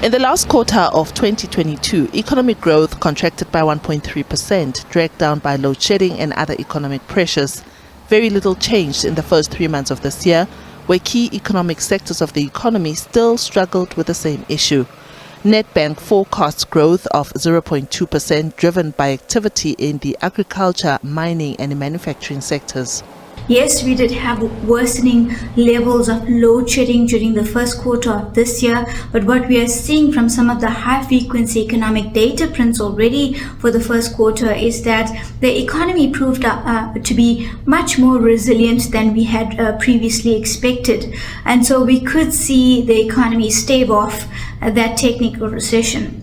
In the last quarter of 2022, economic growth contracted by 1.3%, dragged down by load shedding and other economic pressures. Very little changed in the first 3 months of this year, where key economic sectors of the economy still struggled with the same issue. Nedbank forecasts growth of 0.2%, driven by activity in the agriculture, mining and manufacturing sectors. Yes, we did have worsening levels of load shedding during the first quarter of this year, but what we are seeing from some of the high-frequency economic data prints already for the first quarter is that the economy proved to be much more resilient than we had previously expected. And so we could see the economy stave off that technical recession.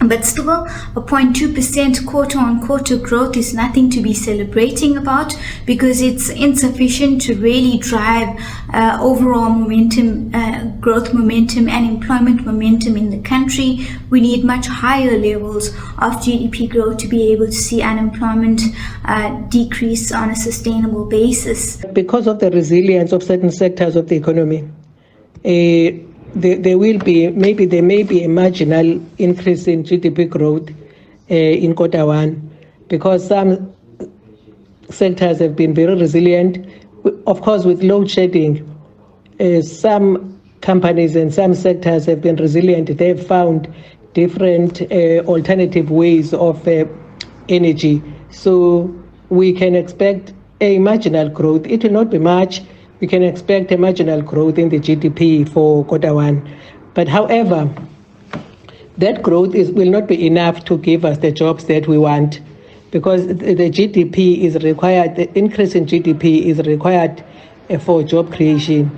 But still, a 0.2% quarter-on-quarter growth is nothing to be celebrating about, because it's insufficient to really drive overall momentum, growth momentum and employment momentum in the country. We need much higher levels of GDP growth to be able to see unemployment decrease on a sustainable basis. Because of the resilience of certain sectors of the economy, there may be a marginal increase in GDP growth in quarter one, because some sectors have been very resilient. Of course, with load shedding, some companies and some sectors have been resilient. They've found different alternative ways of energy. So we can expect a marginal growth. It will not be much. We can expect a marginal growth in the GDP for quarter one. But however, that growth will not be enough to give us the jobs that we want, because the GDP is required, the increase in GDP is required for job creation.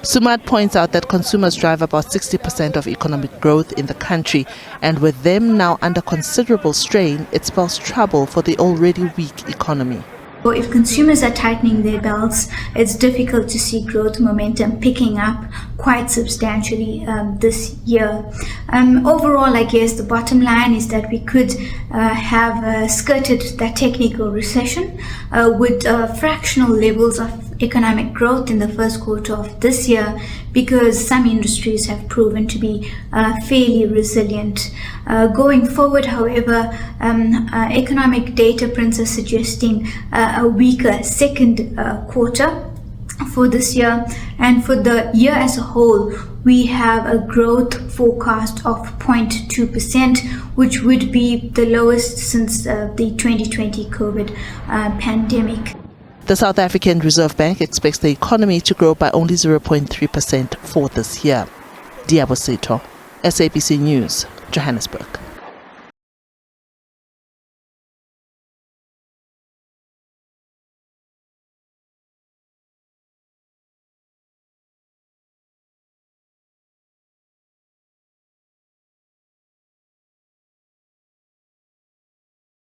Sumad points out that consumers drive about 60% of economic growth in the country, and with them now under considerable strain, it spells trouble for the already weak economy. So if consumers are tightening their belts, it's difficult to see growth momentum picking up quite substantially this year. Overall, I guess the bottom line is that we could have skirted that technical recession with fractional levels of economic growth in the first quarter of this year, because some industries have proven to be fairly resilient. Going forward, however, economic data prints are suggesting a weaker second quarter for this year, and for the year as a whole we have a growth forecast of 0.2%, which would be the lowest since the 2020 COVID pandemic. The South African Reserve Bank expects the economy to grow by only 0.3% for this year. Diabo Seto, SABC News, Johannesburg.